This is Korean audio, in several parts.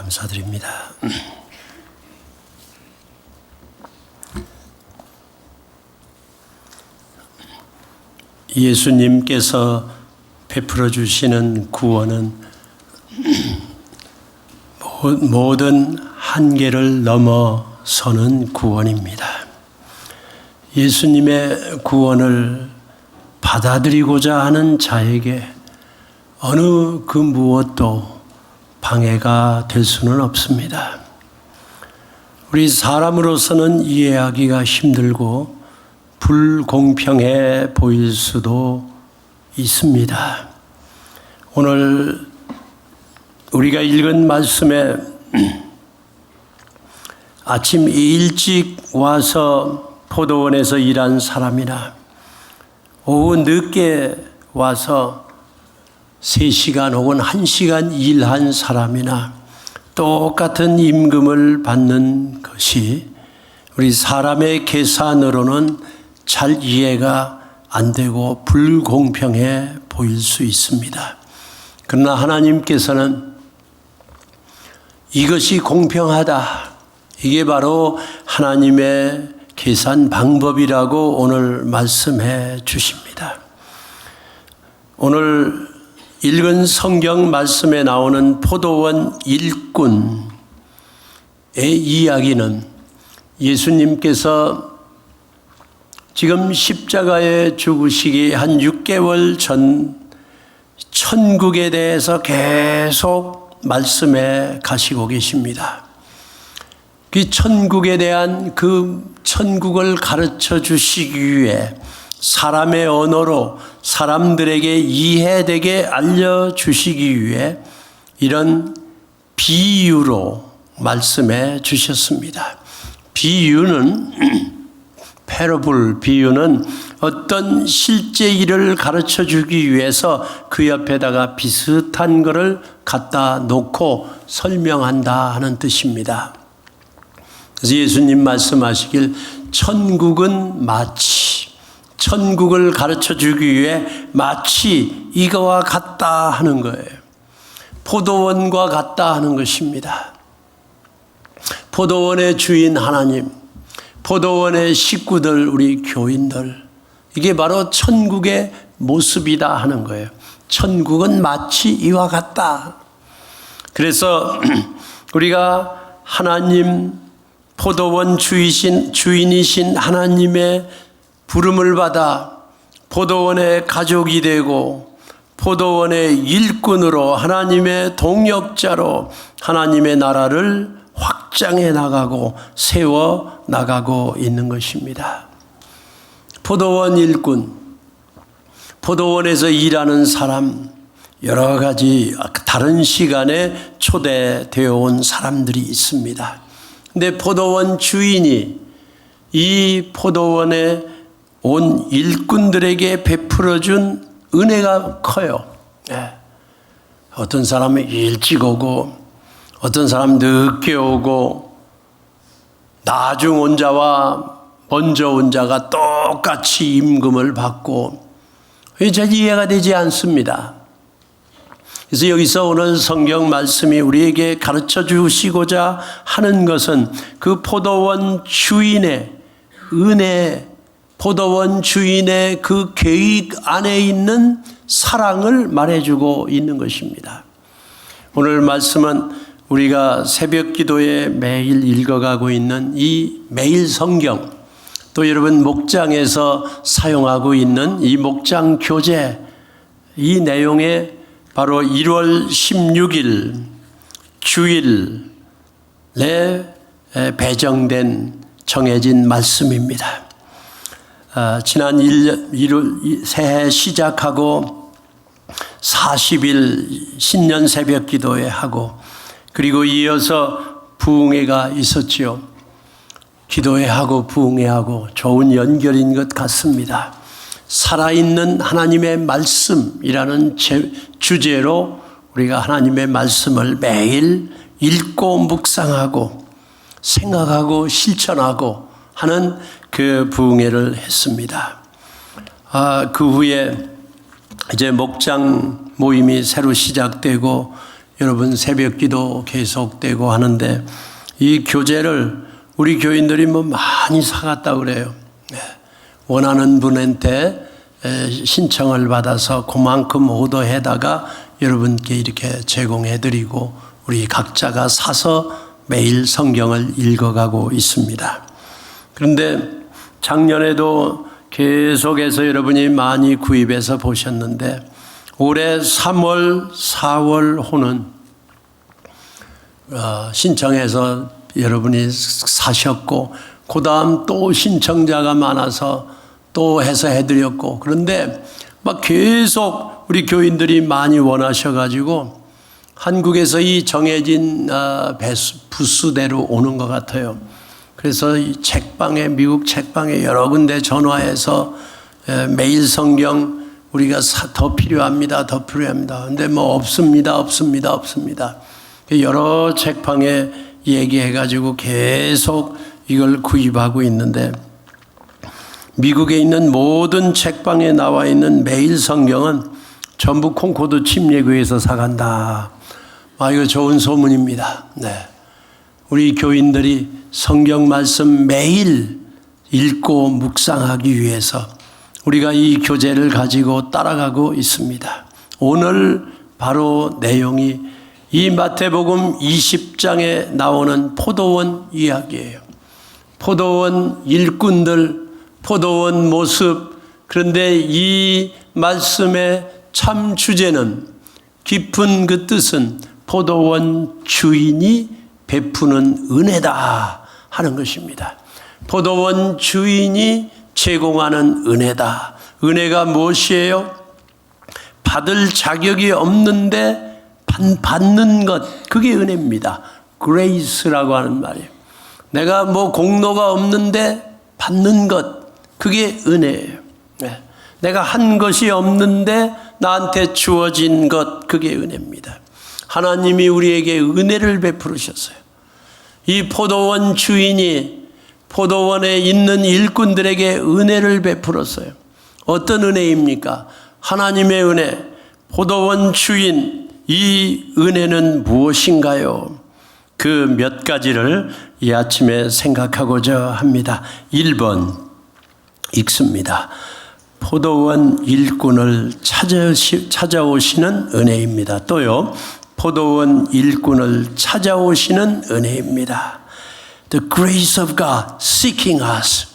감사드립니다. 예수님께서 베풀어 주시는 구원은 모든 한계를 넘어서는 구원입니다. 예수님의 구원을 받아들이고자 하는 자에게 어느 그 무엇도 방해가 될 수는 없습니다. 우리 사람으로서는 이해하기가 힘들고 불공평해 보일 수도 있습니다. 오늘 우리가 읽은 말씀에 아침 일찍 와서 포도원에서 일한 사람이나 오후 늦게 와서 3시간 혹은 1시간 일한 사람이나 똑같은 임금을 받는 것이 우리 사람의 계산으로는 잘 이해가 안 되고 불공평해 보일 수 있습니다. 그러나 하나님께서는 이것이 공평하다. 이게 바로 하나님의 계산 방법이라고 오늘 말씀해 주십니다. 오늘 읽은 성경 말씀에 나오는 포도원 일꾼의 이야기는 예수님께서 지금 십자가에 죽으시기 한 6개월 전 천국에 대해서 계속 말씀해 가시고 계십니다. 그 천국에 대한 그 천국을 가르쳐 주시기 위해 사람의 언어로 사람들에게 이해되게 알려주시기 위해 이런 비유로 말씀해 주셨습니다. 비유는 패러블, 비유는 어떤 실제 일을 가르쳐 주기 위해서 그 옆에다가 비슷한 것을 갖다 놓고 설명한다 하는 뜻입니다. 그래서 예수님 말씀하시길 천국은 마치, 천국을 가르쳐 주기 위해 마치 이거와 같다 하는 거예요. 포도원과 같다 하는 것입니다. 포도원의 주인 하나님, 포도원의 식구들, 우리 교인들, 이게 바로 천국의 모습이다 하는 거예요. 천국은 마치 이와 같다. 그래서 우리가 하나님, 포도원 주인이신 하나님의 부름을 받아 포도원의 가족이 되고 포도원의 일꾼으로 하나님의 동역자로 하나님의 나라를 확장해 나가고 세워 나가고 있는 것입니다. 포도원 일꾼, 포도원에서 일하는 사람, 여러 가지 다른 시간에 초대되어 온 사람들이 있습니다. 근데 포도원 주인이 이 포도원에 온 일꾼들에게 베풀어준 은혜가 커요. 어떤 사람은 일찍 오고 어떤 사람 늦게 오고 나중 온 자와 먼저 온 자가 똑같이 임금을 받고 잘 이해가 되지 않습니다. 그래서 여기서 오늘 성경 말씀이 우리에게 가르쳐 주시고자 하는 것은 그 포도원 주인의 은혜, 포도원 주인의 그 계획 안에 있는 사랑을 말해주고 있는 것입니다. 오늘 말씀은 우리가 새벽 기도에 매일 읽어가고 있는 이 매일 성경, 또 여러분 목장에서 사용하고 있는 이 목장 교재, 이 내용에 바로 1월 16일 주일에 배정된 정해진 말씀입니다. 지난 1월 새해 시작하고 40일 신년 새벽 기도회 하고 그리고 이어서 부흥회가 있었지요. 기도회하고 부흥회하고 좋은 연결인 것 같습니다. 살아있는 하나님의 말씀이라는 주제로 우리가 하나님의 말씀을 매일 읽고 묵상하고 생각하고 실천하고 하는 그 부흥회를 했습니다. 그 후에 이제 목장 모임이 새로 시작되고 여러분 새벽 기도 계속되고 하는데 이 교재를 우리 교인들이 뭐 많이 사갔다고 그래요. 원하는 분한테 신청을 받아서 그만큼 오더해다가 여러분께 이렇게 제공해드리고 우리 각자가 사서 매일 성경을 읽어가고 있습니다. 그런데 작년에도 계속해서 여러분이 많이 구입해서 보셨는데 올해 3월, 4월 호는 신청해서 여러분이 사셨고 그 다음 또 신청자가 많아서 또 해서 해드렸고 그런데 막 계속 우리 교인들이 많이 원하셔가지고 한국에서 이 정해진 부수대로 오는 것 같아요. 그래서 이 책방에 미국 책방에 여러 군데 전화해서 매일 성경 우리가 더 필요합니다. 더 필요합니다. 근데 뭐 없습니다. 여러 책방에 얘기해가지고 계속 이걸 구입하고 있는데 미국에 있는 모든 책방에 나와 있는 매일 성경은 전부 콩코드 침례교회에서 사간다. 이거 좋은 소문입니다. 네. 우리 교인들이 성경 말씀 매일 읽고 묵상하기 위해서 우리가 이 교재를 가지고 따라가고 있습니다. 오늘 바로 내용이 이 마태복음 20장에 나오는 포도원 이야기예요. 포도원 일꾼들, 포도원 모습. 그런데 이 말씀의 참 주제는 깊은 그 뜻은 포도원 주인이 베푸는 은혜다 하는 것입니다. 포도원 주인이 제공하는 은혜다. 은혜가 무엇이에요? 받을 자격이 없는데 받는 것, 그게 은혜입니다. 그레이스라고 하는 말이에요. 내가 뭐 공로가 없는데 받는 것, 그게 은혜예요. 내가 한 것이 없는데 나한테 주어진 것, 그게 은혜입니다. 하나님이 우리에게 은혜를 베푸셨어요. 이 포도원 주인이 포도원에 있는 일꾼들에게 은혜를 베풀었어요. 어떤 은혜입니까? 하나님의 은혜. 포도원 주인, 이 은혜는 무엇인가요? 그 몇 가지를 이 아침에 생각하고자 합니다. 1번 읽습니다. 포도원 일꾼을 찾아오시는 은혜입니다. 또요, 포도원 일꾼을 찾아오시는 은혜입니다. The grace of God seeking us.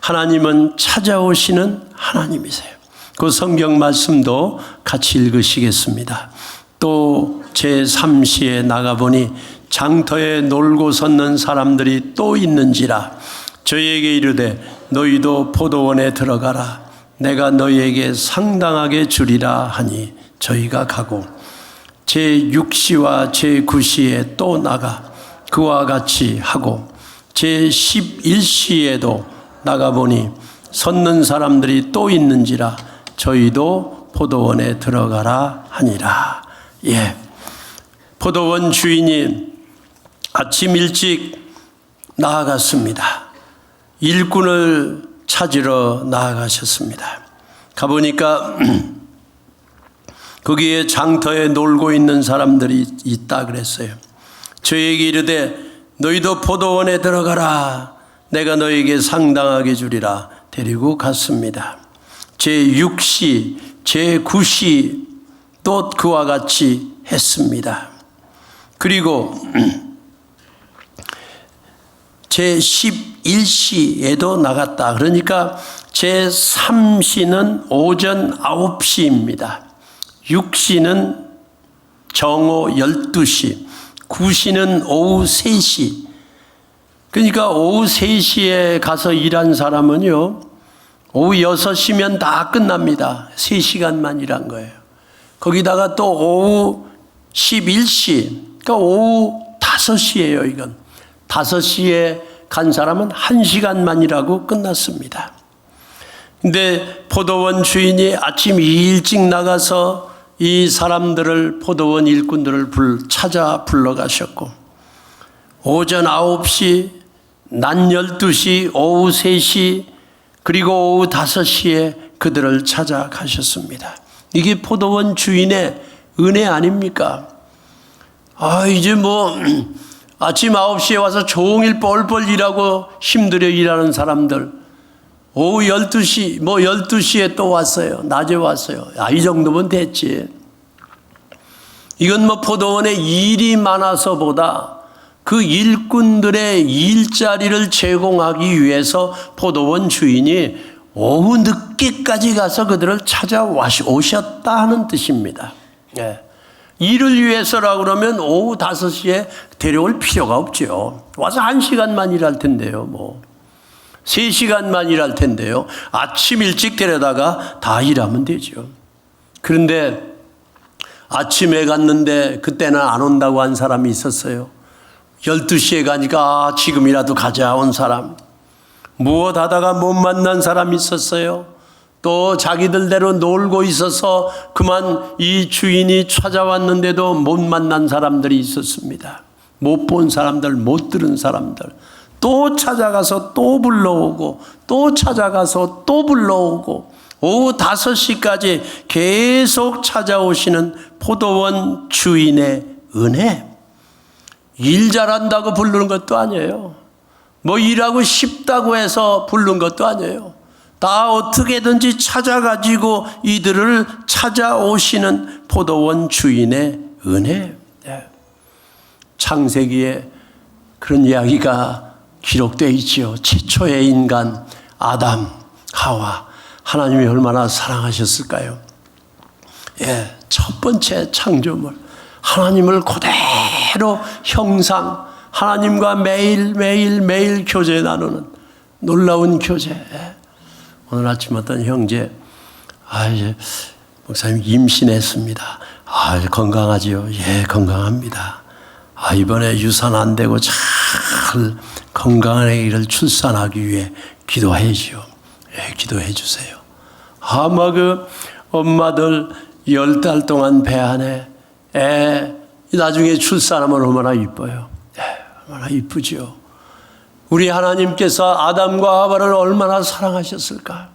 하나님은 찾아오시는 하나님이세요. 그 성경 말씀도 같이 읽으시겠습니다. 또 제3시에 나가보니 장터에 놀고 섰는 사람들이 또 있는지라 저희에게 이르되 너희도 포도원에 들어가라. 내가 너희에게 상당하게 주리라 하니 저희가 가고 제6시와 제9시에 또 나가 그와 같이 하고 제11시에도 나가보니 섰는 사람들이 또 있는지라 저희도 포도원에 들어가라 하니라. 예, 포도원 주인이 아침 일찍 나아갔습니다. 일꾼을 찾으러 나아가셨습니다. 가보니까 거기에 장터에 놀고 있는 사람들이 있다 그랬어요. 저에게 이르되 너희도 포도원에 들어가라. 내가 너에게 상당하게 주리라. 데리고 갔습니다. 제6시, 제9시 또 그와 같이 했습니다. 그리고 제11시에도 나갔다. 그러니까 제3시는 오전 9시입니다. 6시는 정오 12시, 9시는 오후 3시. 그러니까 오후 3시에 가서 일한 사람은요, 오후 6시면 다 끝납니다. 3시간만 일한 거예요. 거기다가 또 오후 11시, 그러니까 오후 5시예요, 이건. 5시에 간 사람은 1시간만 일하고 끝났습니다. 근데 포도원 주인이 아침 일찍 나가서 이 사람들을, 포도원 일꾼들을 찾아 불러가셨고, 오전 9시, 낮 12시, 오후 3시, 그리고 오후 5시에 그들을 찾아가셨습니다. 이게 포도원 주인의 은혜 아닙니까? 이제 뭐 아침 9시에 와서 종일 뻘뻘 일하고 힘들어 일하는 사람들 오후 12시, 12시에 또 왔어요. 낮에 왔어요. 이 정도면 됐지. 이건 뭐 포도원에 일이 많아서보다 그 일꾼들의 일자리를 제공하기 위해서 포도원 주인이 오후 늦게까지 가서 그들을 찾아오셨다 하는 뜻입니다. 예. 일을 위해서라고 그러면 오후 5시에 데려올 필요가 없죠. 와서 1시간만 일할 텐데요. 3시간만 일할 텐데요. 아침 일찍 데려다가 다 일하면 되죠. 그런데 아침에 갔는데 그때는 안 온다고 한 사람이 있었어요. 12시에 가니까 지금이라도 가자 온 사람. 무엇 하다가 못 만난 사람이 있었어요. 또 자기들대로 놀고 있어서 그만 이 주인이 찾아왔는데도 못 만난 사람들이 있었습니다. 못 본 사람들, 못 들은 사람들. 또 찾아가서 또 불러오고 또 찾아가서 또 불러오고 오후 5시까지 계속 찾아오시는 포도원 주인의 은혜. 일 잘한다고 부르는 것도 아니에요. 뭐 일하고 싶다고 해서 부른 것도 아니에요. 다 어떻게든지 찾아가지고 이들을 찾아오시는 포도원 주인의 은혜. 창세기에 그런 이야기가 기록되어 있지요. 최초의 인간 아담, 하와. 하나님이 얼마나 사랑하셨을까요? 첫 번째 창조물. 하나님을 그대로 형상, 하나님과 매일 교제 나누는 놀라운 교제. 오늘 아침 어떤 형제, 이제 목사님 임신했습니다. 건강하지요? 예, 건강합니다. 이번에 유산 안 되고 잘 건강한 아기를 출산하기 위해 기도해야지요. 예, 기도해 주세요. 그 엄마들 10달 동안 배 안에 나중에 출산하면 얼마나 이뻐요. 얼마나 이쁘죠. 우리 하나님께서 아담과 하와를 얼마나 사랑하셨을까.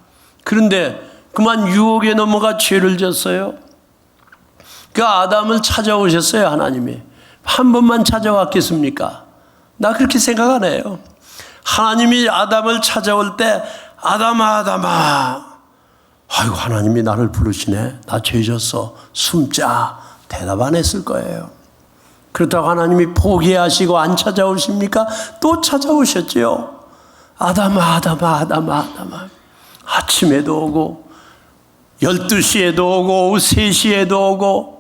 그런데 그만 유혹에 넘어가 죄를 졌어요. 그 아담을 찾아오셨어요. 하나님이. 한 번만 찾아왔겠습니까? 나 그렇게 생각 안 해요. 하나님이 아담을 찾아올 때 아담아. 아이고 하나님이 나를 부르시네. 나 죄 졌어. 숨자. 대답 안 했을 거예요. 그렇다고 하나님이 포기하시고 안 찾아오십니까? 또 찾아오셨지요. 아담아. 아침에도 오고 12시에도 오고 오후 3시에도 오고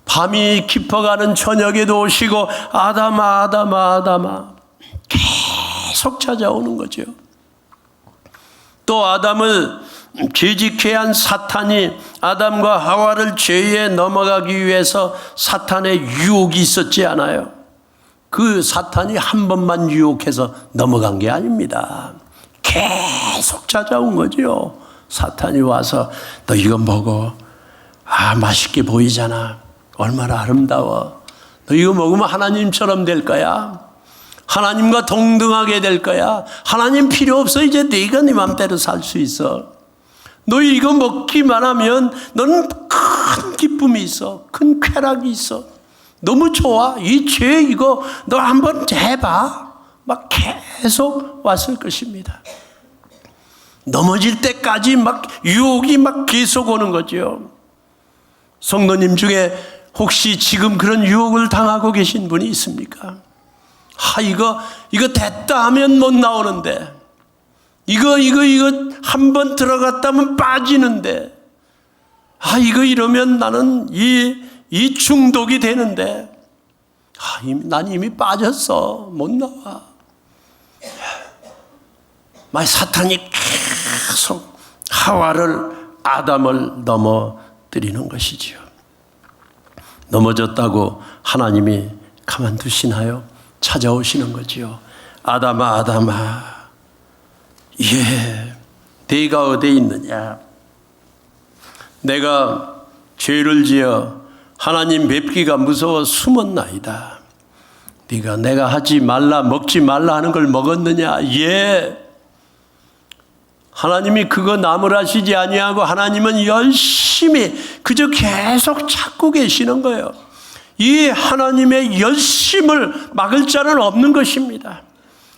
밤이 깊어가는 저녁에도 오시고 아담아 계속 찾아오는 거죠. 또 아담을 죄짓게 한 사탄이 아담과 하와를 죄에 넘어가기 위해서 사탄의 유혹이 있었지 않아요? 그 사탄이 한 번만 유혹해서 넘어간 게 아닙니다. 계속 찾아온 거죠. 사탄이 와서 너 이거 먹어. 맛있게 보이잖아. 얼마나 아름다워. 너 이거 먹으면 하나님처럼 될 거야. 하나님과 동등하게 될 거야. 하나님 필요 없어. 이제 네가 네 맘대로 살 수 있어. 너 이거 먹기만 하면 너는 큰 기쁨이 있어. 큰 쾌락이 있어. 너무 좋아. 이 죄 이거 너 한번 해봐. 막 계속 왔을 것입니다. 넘어질 때까지 막 유혹이 막 계속 오는 거죠. 성도님 중에 혹시 지금 그런 유혹을 당하고 계신 분이 있습니까? 이거 됐다 하면 못 나오는데, 이거 한 번 들어갔다면 빠지는데, 이러면 나는 이 중독이 되는데, 난 이미 빠졌어. 못 나와. 사탄이 계속 하와를, 아담을 넘어뜨리는 것이지요. 넘어졌다고 하나님이 가만두시나요? 찾아오시는 거지요. 아담아. 네가 어디에 있느냐? 내가 죄를 지어 하나님 뵙기가 무서워 숨었나이다. 네가 내가 하지 말라 먹지 말라 하는 걸 먹었느냐? 하나님이 그거 나무라시지 아니하고 하나님은 열심히 그저 계속 찾고 계시는 거예요. 이 하나님의 열심을 막을 자는 없는 것입니다.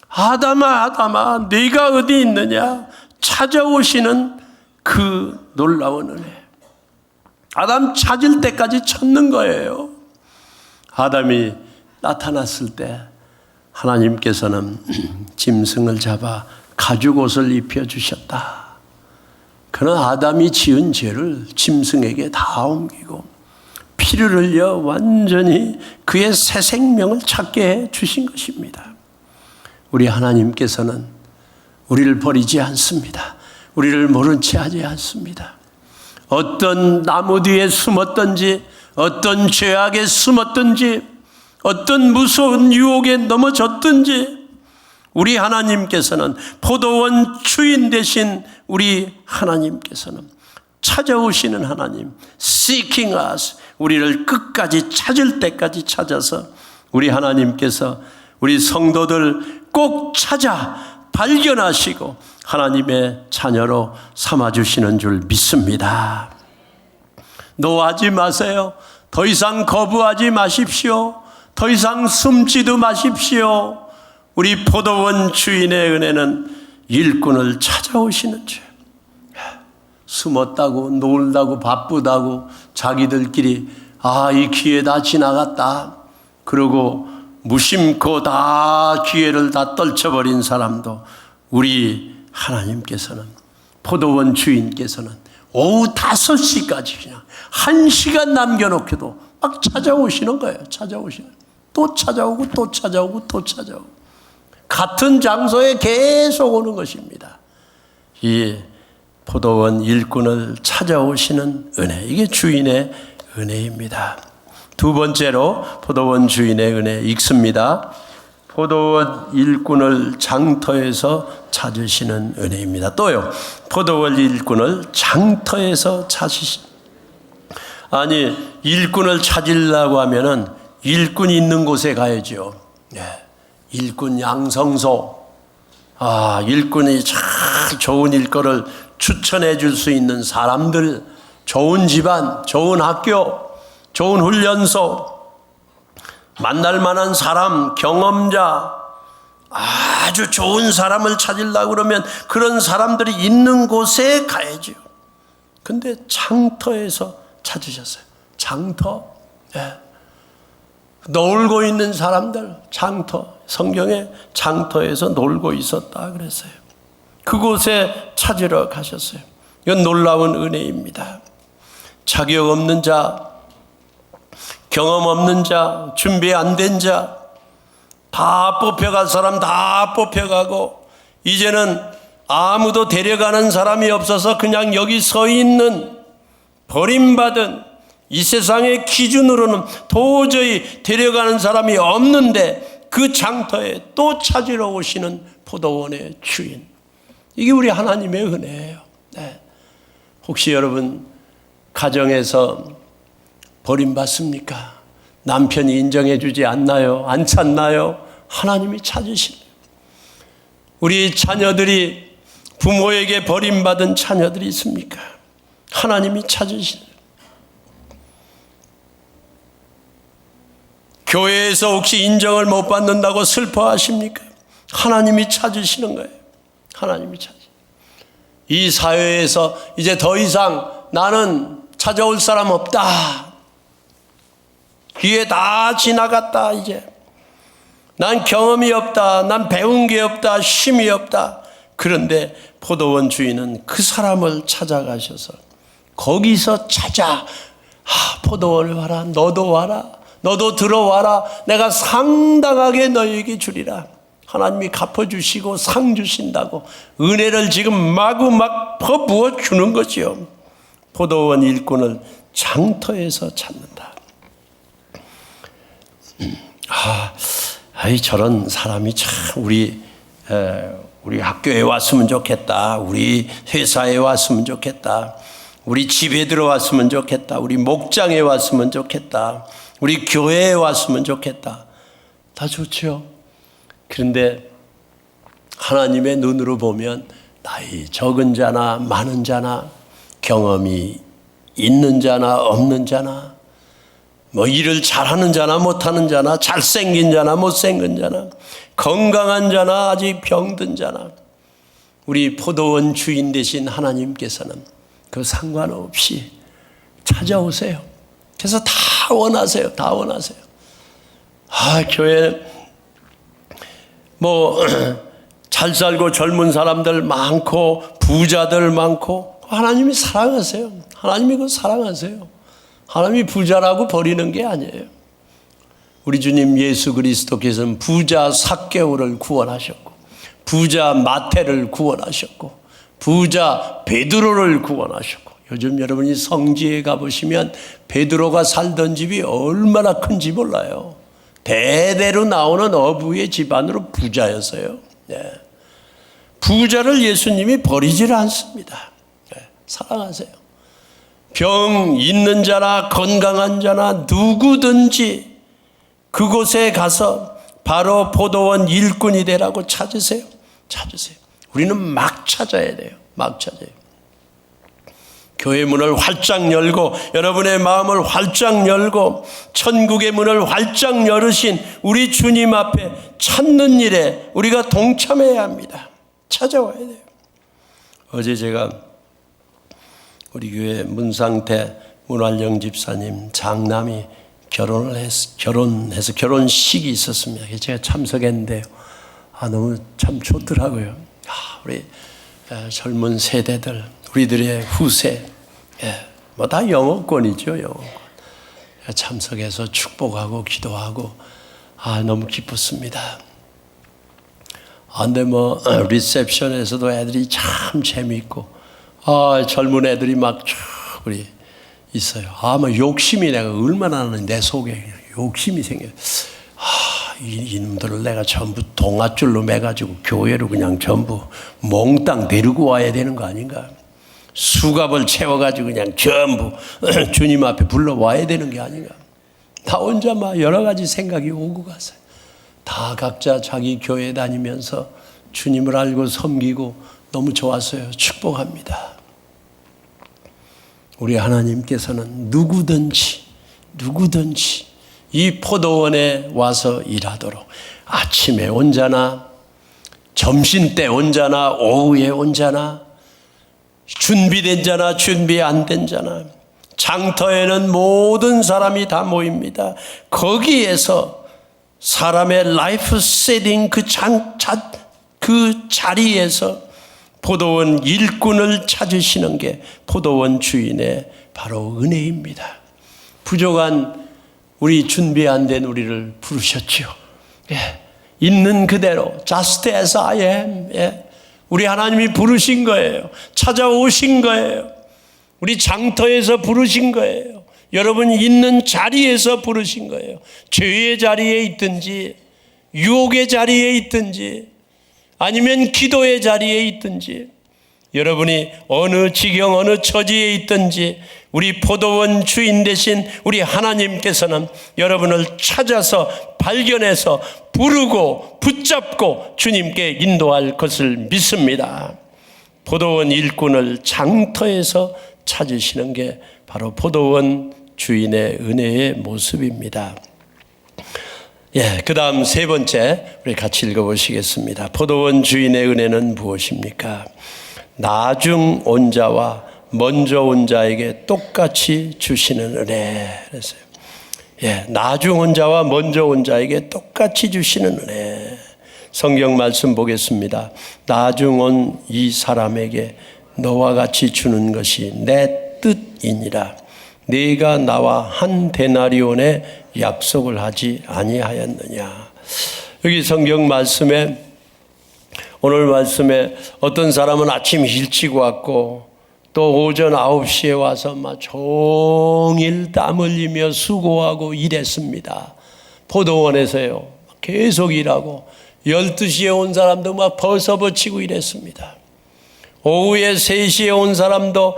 아담아, 아담아, 네가 어디 있느냐? 찾아오시는 그 놀라운 은혜. 아담 찾을 때까지 찾는 거예요. 아담이 나타났을 때 하나님께서는 짐승을 잡아 가죽옷을 입혀주셨다. 그는 아담이 지은 죄를 짐승에게 다 옮기고 피를 흘려 완전히 그의 새 생명을 찾게 해 주신 것입니다. 우리 하나님께서는 우리를 버리지 않습니다. 우리를 모른 채 하지 않습니다. 어떤 나무 뒤에 숨었든지, 어떤 죄악에 숨었든지, 어떤 무서운 유혹에 넘어졌든지, 우리 하나님께서는, 포도원 주인 되신 우리 하나님께서는 찾아오시는 하나님, seeking us, 우리를 끝까지 찾을 때까지 찾아서 우리 하나님께서 우리 성도들 꼭 찾아 발견하시고 하나님의 자녀로 삼아주시는 줄 믿습니다. 노하지 마세요. 더 이상 거부하지 마십시오. 더 이상 숨지도 마십시오. 우리 포도원 주인의 은혜는 일꾼을 찾아오시는 줄. 숨었다고, 놀다고, 바쁘다고 자기들끼리 이 기회 다 지나갔다 그러고 무심코 다 기회를 다 떨쳐버린 사람도 우리 하나님께서는, 포도원 주인께서는 오후 5시까지 그냥 1시간 남겨놓고도 막 찾아오시는 거예요. 찾아오시는, 또 찾아오고 또 찾아오고 또 찾아오고 같은 장소에 계속 오는 것입니다. 이 포도원 일꾼을 찾아오시는 은혜, 이게 주인의 은혜입니다. 두 번째로 포도원 주인의 은혜 읽습니다. 포도원 일꾼을 장터에서 찾으시는 은혜입니다. 또요, 포도원 일꾼을 장터에서 찾으시. 아니, 일꾼을 찾으려고 하면은 일꾼 있는 곳에 가야죠. 일꾼 양성소. 일꾼이 참 좋은 일거를 추천해 줄 수 있는 사람들, 좋은 집안, 좋은 학교, 좋은 훈련소, 만날 만한 사람, 경험자, 아주 좋은 사람을 찾으려고 그러면 그런 사람들이 있는 곳에 가야죠. 근데 장터에서 찾으셨어요. 장터. 놀고 있는 사람들, 장터. 성경에 장터에서 놀고 있었다 그랬어요. 그곳에 찾으러 가셨어요. 이건 놀라운 은혜입니다. 자격 없는 자, 경험 없는 자, 준비 안 된 자, 다 뽑혀갈 사람 다 뽑혀가고 이제는 아무도 데려가는 사람이 없어서 그냥 여기 서 있는, 버림받은, 이 세상의 기준으로는 도저히 데려가는 사람이 없는데 그 장터에 또 찾으러 오시는 포도원의 주인, 이게 우리 하나님의 은혜예요. 혹시 여러분 가정에서 버림받습니까? 남편이 인정해 주지 않나요? 안 찾나요? 하나님이 찾으시네요. 우리 자녀들이 부모에게 버림받은 자녀들이 있습니까? 하나님이 찾으시네요. 교회에서 혹시 인정을 못 받는다고 슬퍼하십니까? 하나님이 찾으시는 거예요. 하나님이 찾으시는 거예요. 이 사회에서 이제 더 이상 나는 찾아올 사람 없다. 기회 다 지나갔다. 이제 난 경험이 없다. 난 배운 게 없다. 힘이 없다. 그런데 포도원 주인은 그 사람을 찾아가셔서 거기서 찾아, 포도원에 와라. 너도 와라. 너도 들어와라. 내가 상당하게 너에게 주리라. 하나님이 갚아주시고 상 주신다고 은혜를 지금 마구막 퍼부어 주는 거지요. 포도원 일꾼을 장터에서 찾는다. 저런 사람이 참 우리 학교에 왔으면 좋겠다. 우리 회사에 왔으면 좋겠다. 우리 집에 들어왔으면 좋겠다. 우리 목장에 왔으면 좋겠다. 우리 교회에 왔으면 좋겠다. 다 좋죠. 그런데 하나님의 눈으로 보면 나이 적은 자나 많은 자나 경험이 있는 자나 없는 자나 뭐 일을 잘하는 자나 못하는 자나, 잘생긴 자나 못생긴 자나, 건강한 자나 아직 병든 자나, 우리 포도원 주인 되신 하나님께서는 그 상관없이 찾아오세요. 그래서 다 원하세요. 다 원하세요. 교회 뭐 잘 살고 젊은 사람들 많고 부자들 많고, 하나님이 사랑하세요. 하나님이 그거 사랑하세요. 하나님이 부자라고 버리는 게 아니에요. 우리 주님 예수 그리스도께서는 부자 삭개오를 구원하셨고, 부자 마태를 구원하셨고, 부자 베드로를 구원하셨고, 요즘 여러분이 성지에 가보시면 베드로가 살던 집이 얼마나 큰지 몰라요. 대대로 나오는 어부의 집안으로 부자였어요. 네. 부자를 예수님이 버리질 않습니다. 네. 사랑하세요. 병 있는 자나 건강한 자나 누구든지 그곳에 가서 바로 포도원 일꾼이 되라고 찾으세요. 찾으세요. 우리는 막 찾아야 돼요. 막 찾아요. 교회 문을 활짝 열고, 여러분의 마음을 활짝 열고, 천국의 문을 활짝 열으신 우리 주님 앞에 찾는 일에 우리가 동참해야 합니다. 찾아와야 돼요. 어제 제가 우리 교회 문상태 문활영 집사님 장남이 결혼해서 결혼식이 있었습니다. 제가 참석했는데요. 너무 참 좋더라고요. 우리 젊은 세대들, 우리들의 후세, 뭐 다 영어권이죠, 영어권. 참석해서 축복하고 기도하고, 너무 기뻤습니다. 근데 뭐 리셉션에서도 애들이 참 재미있고, 젊은 애들이 막 쭉 우리 있어요. 뭐 욕심이 내가 얼마나 하는 내 속에 욕심이 생겨요. 이놈들을 내가 전부 동아줄로 매가지고 교회로 그냥 전부 몽땅 데리고 와야 되는 거 아닌가? 수갑을 채워가지고 그냥 전부 주님 앞에 불러와야 되는 게 아닌가? 다 혼자 막 여러 가지 생각이 오고 갔어요. 다 각자 자기 교회 다니면서 주님을 알고 섬기고 너무 좋았어요. 축복합니다. 우리 하나님께서는 누구든지 이 포도원에 와서 일하도록, 아침에 온 자나 점심때 온 자나 오후에 온 자나 준비된 자나 준비 안 된 자나, 장터에는 모든 사람이 다 모입니다. 거기에서 사람의 라이프 세팅 그 자리에서 포도원 일꾼을 찾으시는 게 포도원 주인의 바로 은혜입니다. 부족한 우리 준비 안 된 우리를 부르셨죠. 있는 그대로 just as I am. 우리 하나님이 부르신 거예요. 찾아오신 거예요. 우리 장터에서 부르신 거예요. 여러분이 있는 자리에서 부르신 거예요. 죄의 자리에 있든지 유혹의 자리에 있든지 아니면 기도의 자리에 있든지, 여러분이 어느 지경 어느 처지에 있든지 우리 포도원 주인 되신 우리 하나님께서는 여러분을 찾아서 발견해서 부르고 붙잡고 주님께 인도할 것을 믿습니다. 포도원 일꾼을 장터에서 찾으시는 게 바로 포도원 주인의 은혜의 모습입니다. 그 다음 세 번째 우리 같이 읽어보시겠습니다. 포도원 주인의 은혜는 무엇입니까? 나중 온 자와 먼저 온 자에게 똑같이 주시는 은혜. 그랬어요. 나중 온 자와 먼저 온 자에게 똑같이 주시는 은혜. 성경 말씀 보겠습니다. 나중 온 이 사람에게 너와 같이 주는 것이 내 뜻이니라. 네가 나와 한 데나리온의 약속을 하지 아니하였느냐. 여기 성경 말씀에, 오늘 말씀에 어떤 사람은 아침 일찍 왔고 또 오전 9시에 와서 막 종일 땀 흘리며 수고하고 일했습니다. 포도원에서요. 계속 일하고 12시에 온 사람도 막 벌써버치고 일했습니다. 오후에 3시에 온 사람도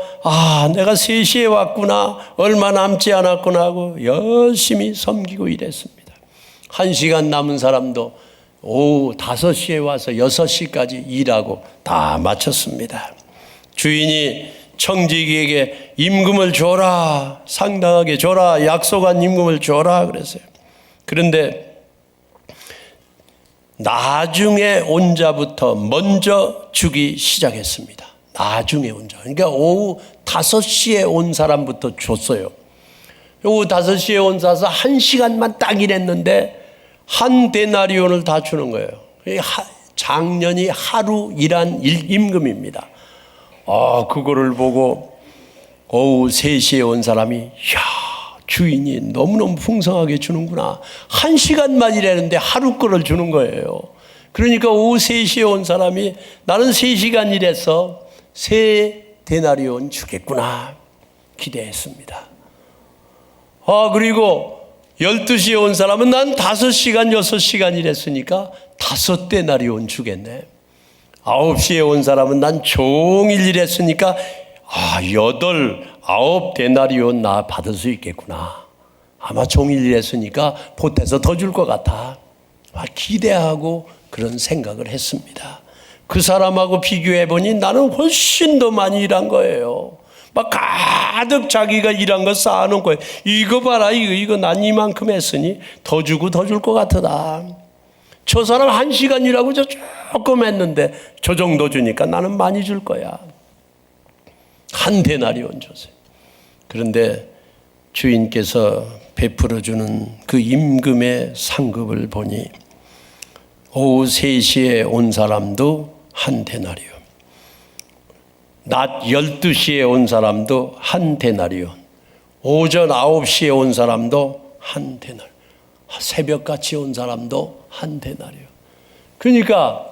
내가 3시에 왔구나, 얼마 남지 않았구나 하고 열심히 섬기고 일했습니다. 1시간 남은 사람도 오후 5시에 와서 6시까지 일하고 다 마쳤습니다. 주인이 청지기에게 임금을 줘라, 상당하게 줘라, 약속한 임금을 줘라 그랬어요. 그런데 나중에 온 자부터 먼저 주기 시작했습니다. 나중에 온 자. 그러니까 오후 5시에 온 사람부터 줬어요. 오후 5시에 온 사서 1시간만 딱 일했는데 한 데나리온을 다 주는 거예요. 작년이 하루 일한 임금입니다. 그거를 보고 오후 3시에 온 사람이 야, 주인이 너무너무 풍성하게 주는구나. 1시간만 일했는데 하루 거를 주는 거예요. 그러니까 오후 3시에 온 사람이 나는 3시간 일해서 3데나리온 주겠구나 기대했습니다. 그리고 12시에 온 사람은 난 5시간 6시간 일했으니까 5데나리온 주겠네. 9시에 온 사람은 난 종일 일했으니까 9데나리온 나 받을 수 있겠구나. 아마 종일 일했으니까 보태서 더 줄 것 같아. 기대하고 그런 생각을 했습니다. 그 사람하고 비교해 보니 나는 훨씬 더 많이 일한 거예요. 가득 자기가 일한 거 쌓아놓은 거예요. 이거 봐라, 이거 난 이만큼 했으니 더 주고 더 줄 것 같다. 저 사람 1시간 일하고 저 조금 했는데 저 정도 주니까 나는 많이 줄 거야. 1데나리온 줬어요. 그런데 주인께서 베풀어주는 그 임금의 상급을 보니 오후 3시에 온 사람도 1데나리온, 낮 12시에 온 사람도 1데나리온, 오전 9시에 온 사람도 1데나리온, 새벽같이 온 사람도 1데나리온. 그러니까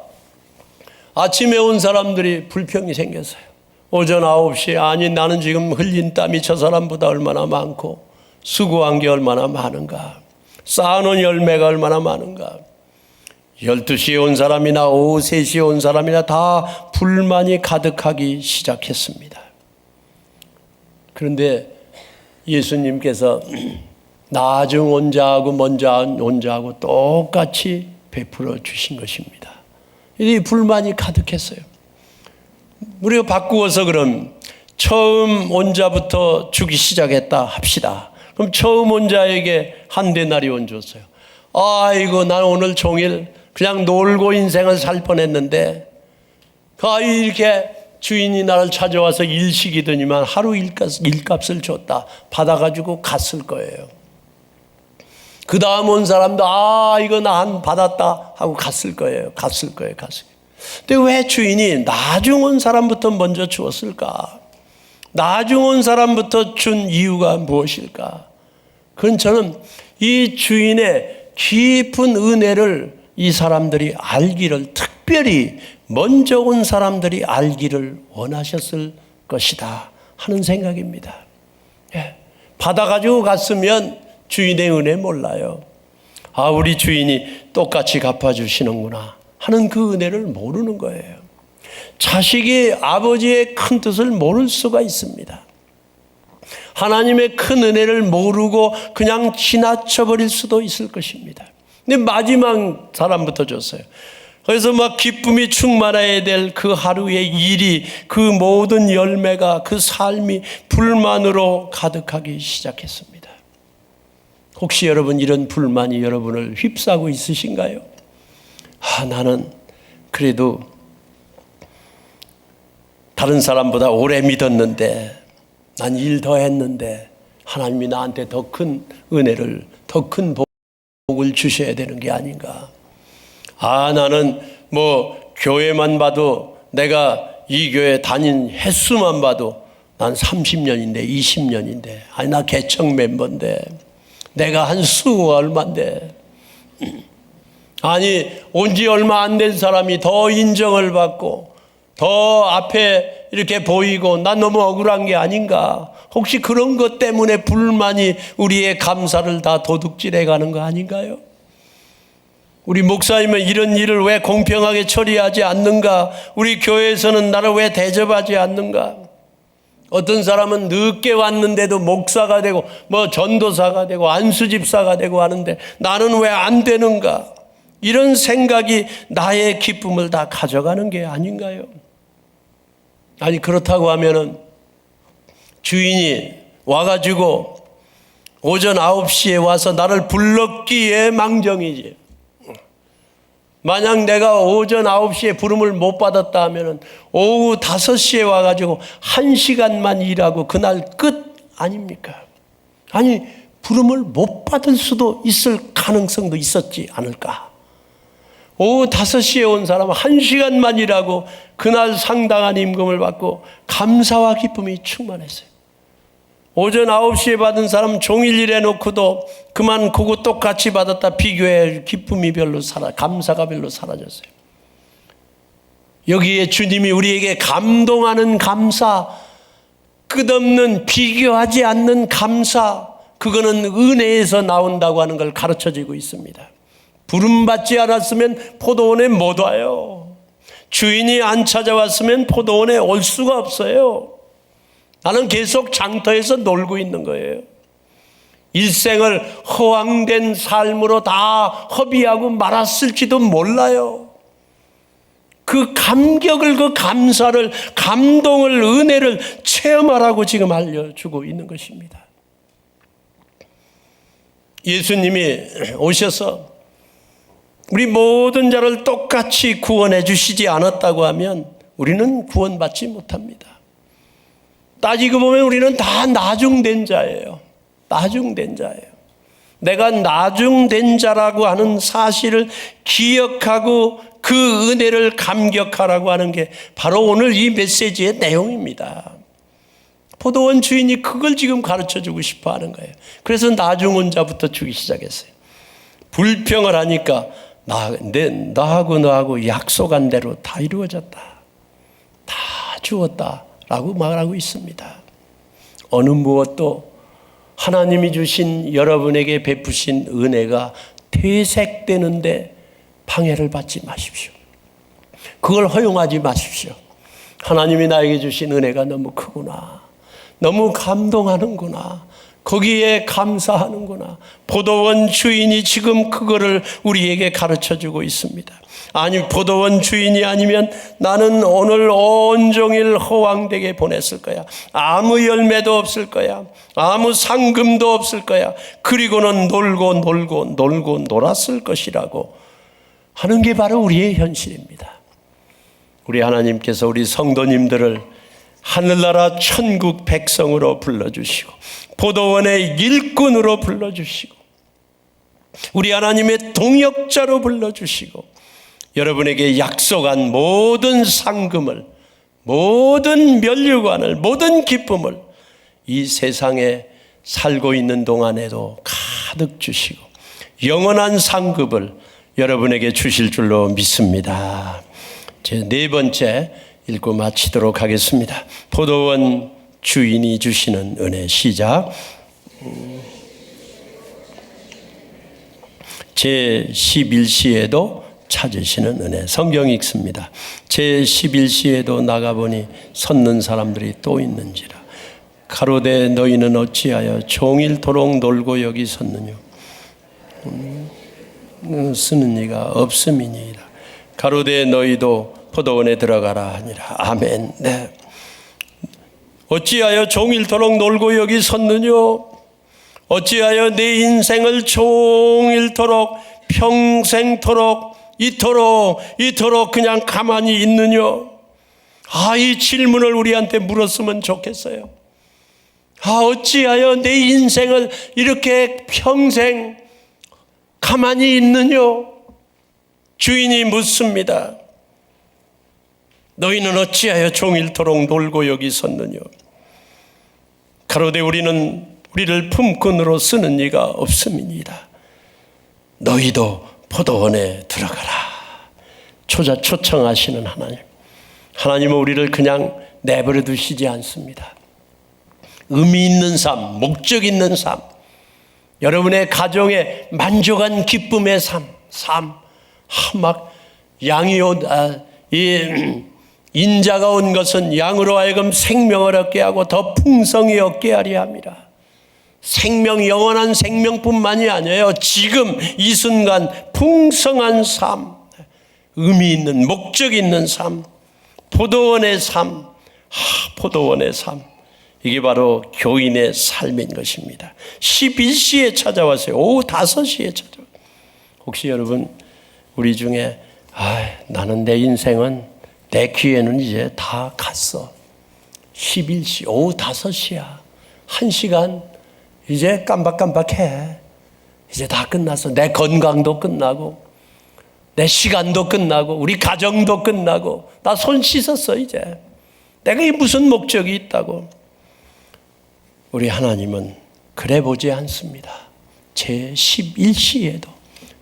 아침에 온 사람들이 불평이 생겼어요. 오전 9시에 아니 나는 지금 흘린 땀이 저 사람보다 얼마나 많고 수고한 게 얼마나 많은가, 쌓아놓은 열매가 얼마나 많은가. 12시에 온 사람이나 오후 3시에 온 사람이나 다 불만이 가득하기 시작했습니다. 그런데 예수님께서 나중 온 자하고 먼저 온 자하고 똑같이 베풀어 주신 것입니다. 이 불만이 가득했어요. 우리가 바꾸어서 그럼 처음 온 자부터 주기 시작했다 합시다. 그럼 처음 온 자에게 1데나리온 줬어요. 아이고 난 오늘 종일 그냥 놀고 인생을 살 뻔했는데 이렇게 주인이 나를 찾아와서 일 시키더니만 하루 일값을 줬다. 받아가지고 갔을 거예요. 그 다음 온 사람도 이거 나 받았다 하고 갔을 거예요. 갔을 거예요. 근데 왜 주인이 나중 온 사람부터 먼저 주었을까? 나중 온 사람부터 준 이유가 무엇일까? 그건 저는 이 주인의 깊은 은혜를 이 사람들이 알기를, 특별히 먼저 온 사람들이 알기를 원하셨을 것이다 하는 생각입니다. 받아가지고 갔으면 주인의 은혜 몰라요. 우리 주인이 똑같이 갚아주시는구나 하는 그 은혜를 모르는 거예요. 자식이 아버지의 큰 뜻을 모를 수가 있습니다. 하나님의 큰 은혜를 모르고 그냥 지나쳐버릴 수도 있을 것입니다. 근데 마지막 사람부터 줬어요. 그래서 기쁨이 충만해야 될 그 하루의 일이, 그 모든 열매가, 그 삶이 불만으로 가득하기 시작했습니다. 혹시 여러분 이런 불만이 여러분을 휩싸고 있으신가요? 나는 그래도 다른 사람보다 오래 믿었는데, 난 일 더 했는데 하나님이 나한테 더 큰 은혜를, 더 큰 복을 주셔야 되는 게 아닌가. 나는 교회만 봐도, 내가 이 교회 다닌 횟수만 봐도 난 30년인데 20년인데 나 개척 멤버인데 내가 한 수가 얼만데, 온 지 얼마 안 된 사람이 더 인정을 받고 더 앞에 이렇게 보이고 난 너무 억울한 게 아닌가. 혹시 그런 것 때문에 불만이 우리의 감사를 다 도둑질해 가는 거 아닌가요? 우리 목사님은 이런 일을 왜 공평하게 처리하지 않는가? 우리 교회에서는 나를 왜 대접하지 않는가? 어떤 사람은 늦게 왔는데도 목사가 되고 전도사가 되고 안수집사가 되고 하는데 나는 왜 안 되는가? 이런 생각이 나의 기쁨을 다 가져가는 게 아닌가요? 그렇다고 하면은 주인이 와가지고 오전 9시에 와서 나를 불렀기에 망정이지. 만약 내가 오전 9시에 부름을 못 받았다 하면 오후 5시에 와가지고 1시간만 일하고 그날 끝 아닙니까? 아니, 부름을 못 받을 수도 있을 가능성도 있었지 않을까? 오후 5시에 온 사람은 1시간만 일하고 그날 상당한 임금을 받고 감사와 기쁨이 충만했어요. 오전 9시에 받은 사람 종일 일해놓고도 그만 그거 똑같이 받았다 비교해 기쁨이 감사가 별로 사라졌어요. 여기에 주님이 우리에게 감동하는 감사, 끝없는 비교하지 않는 감사, 그거는 은혜에서 나온다고 하는 걸 가르쳐주고 있습니다. 부름받지 않았으면 포도원에 못 와요. 주인이 안 찾아왔으면 포도원에 올 수가 없어요. 나는 계속 장터에서 놀고 있는 거예요. 일생을 허황된 삶으로 다 허비하고 말았을지도 몰라요. 그 감격을, 그 감사를, 감동을, 은혜를 체험하라고 지금 알려주고 있는 것입니다. 예수님이 오셔서 우리 모든 자를 똑같이 구원해 주시지 않았다고 하면 우리는 구원받지 못합니다. 따지고 보면 우리는 다 나중된 자예요. 나중된 자예요. 내가 나중된 자라고 하는 사실을 기억하고 그 은혜를 감격하라고 하는 게 바로 오늘 이 메시지의 내용입니다. 포도원 주인이 그걸 지금 가르쳐주고 싶어 하는 거예요. 그래서 나중온 자부터 주기 시작했어요. 불평을 하니까 나하고 너하고 약속한 대로 다 이루어졌다. 다 주었다. 라고 말하고 있습니다. 어느 무엇도 하나님이 주신 여러분에게 베푸신 은혜가 퇴색되는데 방해를 받지 마십시오. 그걸 허용하지 마십시오. 하나님이 나에게 주신 은혜가 너무 크구나. 너무 감동하는구나. 거기에 감사하는구나. 포도원 주인이 지금 그거를 우리에게 가르쳐주고 있습니다. 아니, 포도원 주인이 아니면 나는 오늘 온종일 허황되게 보냈을 거야. 아무 열매도 없을 거야. 아무 상금도 없을 거야. 그리고는 놀고 놀았을 것이라고 하는 게 바로 우리의 현실입니다. 우리 하나님께서 우리 성도님들을 하늘나라 천국 백성으로 불러주시고 포도원의 일꾼으로 불러주시고 우리 하나님의 동역자로 불러주시고 여러분에게 약속한 모든 상금을, 모든 면류관을, 모든 기쁨을 이 세상에 살고 있는 동안에도 가득 주시고 영원한 상급을 여러분에게 주실 줄로 믿습니다. 제 네 번째 읽고 마치도록 하겠습니다. 포도원 주인이 주시는 은혜. 시작. 제11시에도 찾으시는 은혜. 성경 읽습니다. 제11시에도 나가보니 섰는 사람들이 또 있는지라. 가로되 너희는 어찌하여 종일토록 놀고 여기 섰느냐. 쓰는 이가 없음이니이다. 가로되 너희도 포도원에 들어가라 하니라. 아멘. 네. 어찌하여 종일토록 놀고 여기 섰느냐. 어찌하여 내 인생을 종일토록 평생토록 이토록 그냥 가만히 있느냐. 이 질문을 우리한테 물었으면 좋겠어요. 어찌하여 내 인생을 이렇게 평생 가만히 있느냐. 주인이 묻습니다. 너희는 어찌하여 종일토록 놀고 여기 섰느냐. 가로되 우리를 품꾼으로 쓰는 이가 없음이니이다. 너희도 포도원에 들어가라. 초청하시는 하나님. 하나님은 우리를 그냥 내버려 두시지 않습니다. 의미 있는 삶, 목적 있는 삶, 여러분의 가정에 만족한 기쁨의 삶, 막 양이 인자가 온 것은 양으로 하여금 생명을 얻게 하고 더 풍성히 얻게 하려 함이라. 영원한 생명뿐만이 아니에요. 지금 이 순간 풍성한 삶, 의미 있는 목적 있는 삶, 포도원의 삶, 포도원의 삶. 이게 바로 교인의 삶인 것입니다. 11시에 찾아왔어요. 오후 5시에 찾아왔어요. 혹시 여러분 우리 중에 나는 내 인생은 내 기회는 이제 다 갔어. 11시 오후 5시야. 1시간 이제 깜박깜박해. 이제 다 끝났어. 내 건강도 끝나고 내 시간도 끝나고 우리 가정도 끝나고 나 손 씻었어 이제. 내가 이 무슨 목적이 있다고. 우리 하나님은 그래 보지 않습니다. 제 11시에도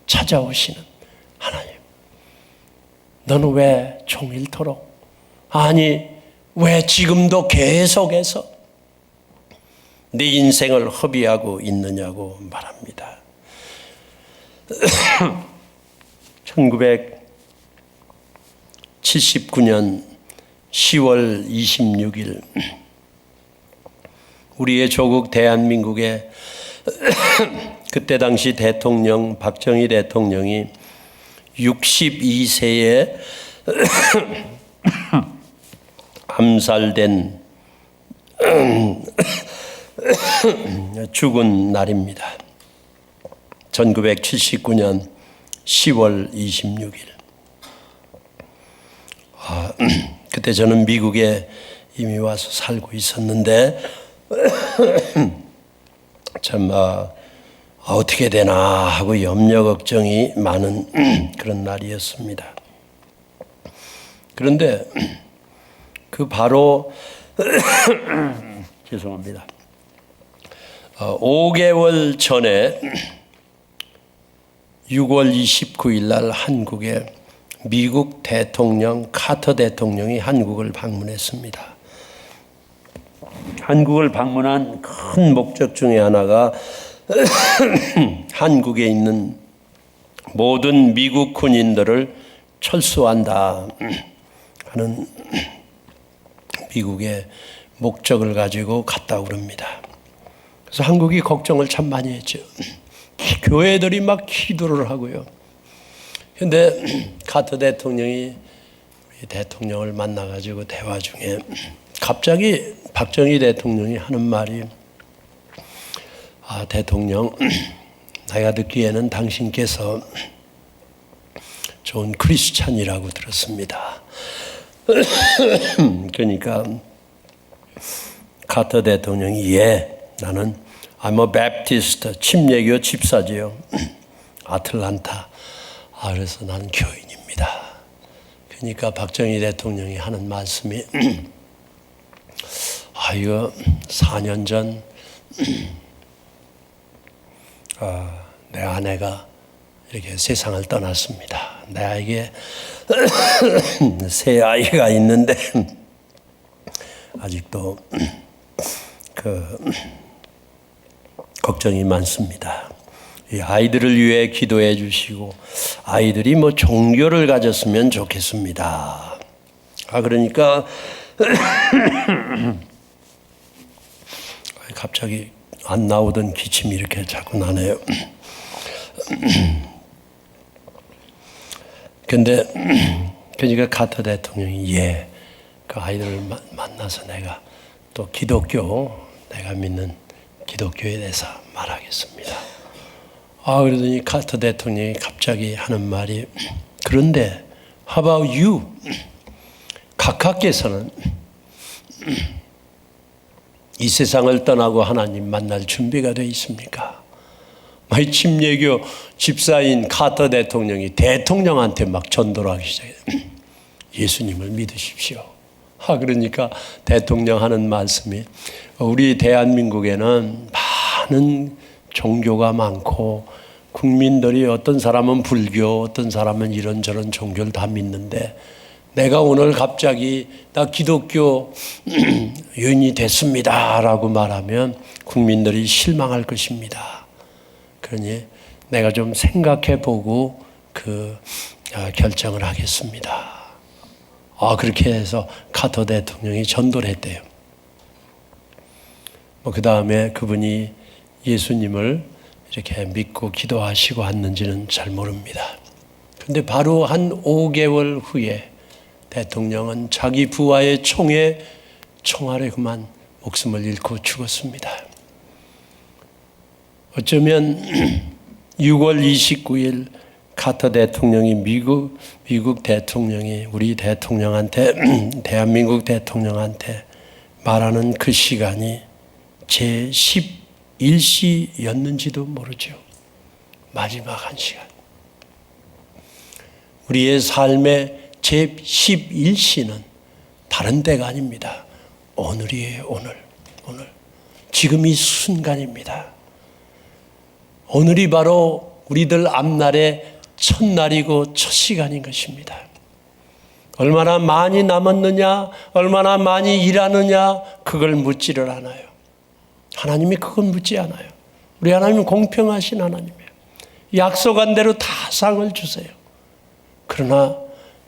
찾아오시는 하나님. 너는 왜 종일토록 아니 왜 지금도 계속해서 네 인생을 허비하고 있느냐고 말합니다. 1979년 10월 26일 우리의 조국 대한민국의 그때 당시 대통령 박정희 대통령이 62세에 암살된 죽은 날입니다. 1979년 10월 26일. 그때 저는 미국에 이미 와서 살고 있었는데 참 어떻게 되나 하고 염려 걱정이 많은 그런 날이었습니다. 그런데 그 바로 죄송합니다. 5개월 전에 6월 29일 날 한국에 미국 대통령 카터 대통령이 한국을 방문했습니다. 한국을 방문한 큰 목적 중에 하나가 한국에 있는 모든 미국 군인들을 철수한다 하는 미국의 목적을 가지고 갔다고 그럽니다. 그래서 한국이 걱정을 참 많이 했죠. 교회들이 막 기도를 하고요. 그런데 카터 대통령이 대통령을 만나가지고 대화 중에 갑자기 박정희 대통령이 하는 말이 대통령, 내가 듣기에는 당신께서 좋은 크리스찬이라고 들었습니다. 그러니까 카터 대통령이 나는 I'm a Baptist, 침례교 집사지요. 아틀란타. 그래서 나는 교인입니다. 그러니까 박정희 대통령이 하는 말씀이 이거 4년 전 내 아내가 이렇게 세상을 떠났습니다. 내 아이에게 새 아이가 있는데 아직도 걱정이 많습니다. 이 아이들을 위해 기도해 주시고 아이들이 종교를 가졌으면 좋겠습니다. 그러니까 갑자기 안 나오던 기침이 이렇게 자꾸 나네요. 근데 그러니까 카터 대통령이 그 아이들을 만나서 내가 또 내가 믿는 기독교에 대해서 말하겠습니다. 그러더니 카터 대통령이 갑자기 하는 말이 그런데 how about you? 각하께서는 이 세상을 떠나고 하나님 만날 준비가 되어 있습니까? 침례교 집사인 카터 대통령이 대통령한테 막 전도를 하기 시작해요. 예수님을 믿으십시오. 그러니까 대통령 하는 말씀이 우리 대한민국에는 많은 종교가 많고 국민들이 어떤 사람은 불교, 어떤 사람은 이런저런 종교를 다 믿는데 내가 오늘 갑자기 나 기독교 유인이 됐습니다 라고 말하면 국민들이 실망할 것입니다. 그러니 내가 좀 생각해 보고 결정을 하겠습니다. 그렇게 해서 카터 대통령이 전도를 했대요. 그 다음에 그분이 예수님을 이렇게 믿고 기도하시고 왔는지는 잘 모릅니다. 그런데 바로 한 5개월 후에 대통령은 자기 부하의 총에 총알에 그만 목숨을 잃고 죽었습니다. 어쩌면 6월 29일 카터 대통령이 미국 대통령이 우리 대통령한테 대한민국 대통령한테 말하는 그 시간이 제 11시였는지도 모르죠. 마지막 한 시간. 우리의 삶의 제 11시는 다른 때가 아닙니다. 오늘이에요. 오늘. 지금 이 순간입니다. 오늘이 바로 우리들 앞날의 첫날이고 첫 시간인 것입니다. 얼마나 많이 남았느냐, 얼마나 많이 일하느냐, 그걸 묻지를 않아요. 하나님이 그건 묻지 않아요. 우리 하나님은 공평하신 하나님이에요. 약속한 대로 다 상을 주세요. 그러나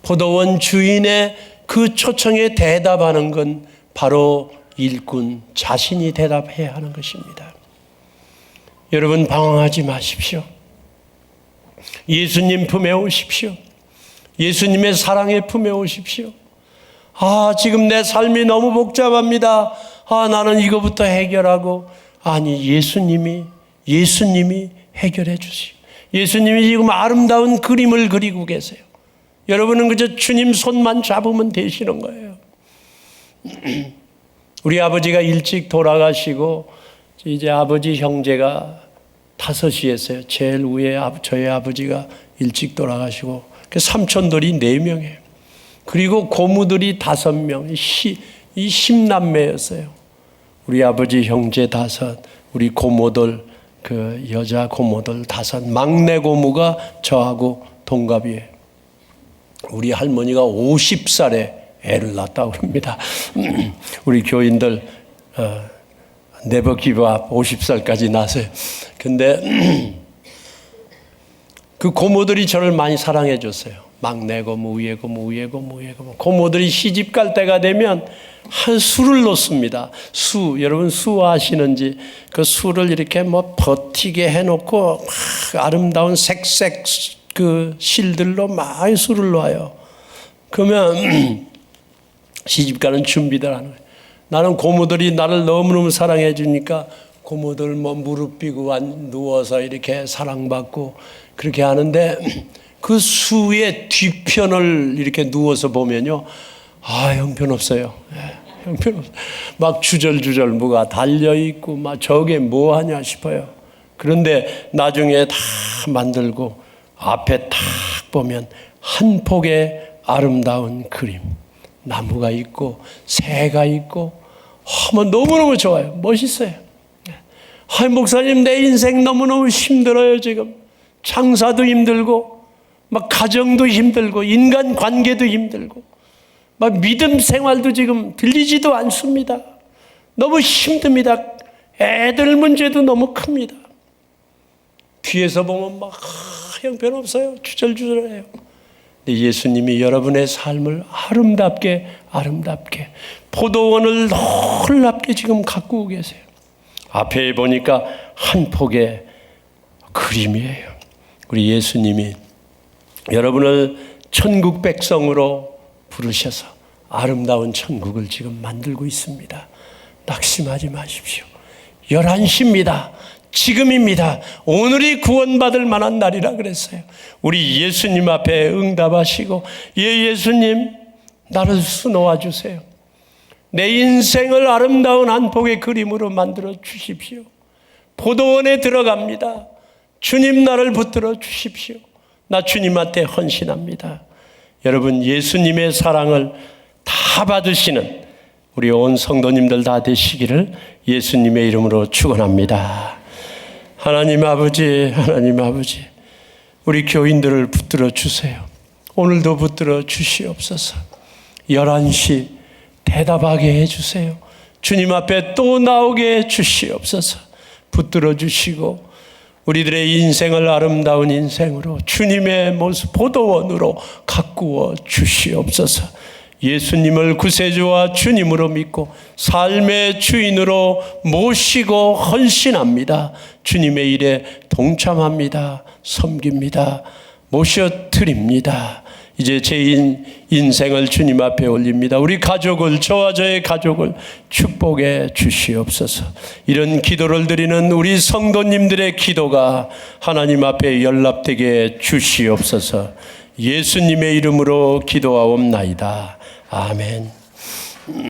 포도원 주인의 그 초청에 대답하는 건 바로 일꾼 자신이 대답해야 하는 것입니다. 여러분 방황하지 마십시오. 예수님 품에 오십시오. 예수님의 사랑에 품에 오십시오. 지금 내 삶이 너무 복잡합니다. 나는 이거부터 해결하고. 아니, 예수님이 해결해 주시오. 예수님이 지금 아름다운 그림을 그리고 계세요. 여러분은 그저 주님 손만 잡으면 되시는 거예요. 우리 아버지가 일찍 돌아가시고 이제 아버지 형제가 5이었어요. 제일 위에 저희 아버지가 일찍 돌아가시고 삼촌들이 4명이에요. 그리고 고모들이 5명, 이 10남매였어요. 우리 아버지 형제 5, 우리 고모들, 그 여자 고모들 5, 막내 고모가 저하고 동갑이에요. 우리 할머니가 50살에 애를 낳았다고 합니다. 우리 교인들 네버 기브업 50살까지 낳았어요. 근데 그 고모들이 저를 많이 사랑해 줬어요. 막내 고모, 위에 고모. 고모들이 시집 갈 때가 되면 한 수를 놓습니다. 여러분 수 아시는지? 그 수를 이렇게 버티게 해놓고 막 아름다운 색색 그 실들로 많이 수를 놓아요. 그러면 시집 가는 준비들 하는 거예요. 나는 고모들이 나를 너무너무 사랑해 주니까 고모들 무릎 삐고 누워서 이렇게 사랑받고 그렇게 하는데 그 수의 뒤편을 이렇게 누워서 보면요. 형편없어요. 형편없어요. 막 주절주절 뭐가 달려있고 막 저게 뭐하냐 싶어요. 그런데 나중에 다 만들고 앞에 딱 보면 한 폭의 아름다운 그림. 나무가 있고 새가 있고 너무너무 좋아요. 멋있어요. 목사님 내 인생 너무너무 힘들어요. 지금 장사도 힘들고 막 가정도 힘들고 인간관계도 힘들고 막 믿음 생활도 지금 들리지도 않습니다. 너무 힘듭니다. 애들 문제도 너무 큽니다. 뒤에서 보면 막 형편없어요. 주절주절해요. 예수님이 여러분의 삶을 아름답게 포도원을 놀랍게 지금 가꾸고 계세요. 앞에 보니까 한 폭의 그림이에요. 우리 예수님이 여러분을 천국 백성으로 부르셔서 아름다운 천국을 지금 만들고 있습니다. 낙심하지 마십시오. 11시입니다. 지금입니다. 오늘이 구원받을 만한 날이라 그랬어요. 우리 예수님 앞에 응답하시고 예수님 나를 수놓아 주세요. 내 인생을 아름다운 한 폭의 그림으로 만들어 주십시오. 포도원에 들어갑니다. 주님 나를 붙들어 주십시오. 나 주님한테 헌신합니다. 여러분 예수님의 사랑을 다 받으시는 우리 온 성도님들 다 되시기를 예수님의 이름으로 축원합니다. 하나님 아버지, 우리 교인들을 붙들어 주세요. 오늘도 붙들어 주시옵소서. 11시 대답하게 해주세요. 주님 앞에 또 나오게 해주시옵소서. 붙들어 주시고 우리들의 인생을 아름다운 인생으로 주님의 모습 포도원으로 가꾸어 주시옵소서. 예수님을 구세주와 주님으로 믿고 삶의 주인으로 모시고 헌신합니다. 주님의 일에 동참합니다. 섬깁니다. 모셔드립니다. 이제 제 인생을 주님 앞에 올립니다. 우리 가족을, 저와 저의 가족을 축복해 주시옵소서. 이런 기도를 드리는 우리 성도님들의 기도가 하나님 앞에 연락되게 주시옵소서. 예수님의 이름으로 기도하옵나이다. 아멘.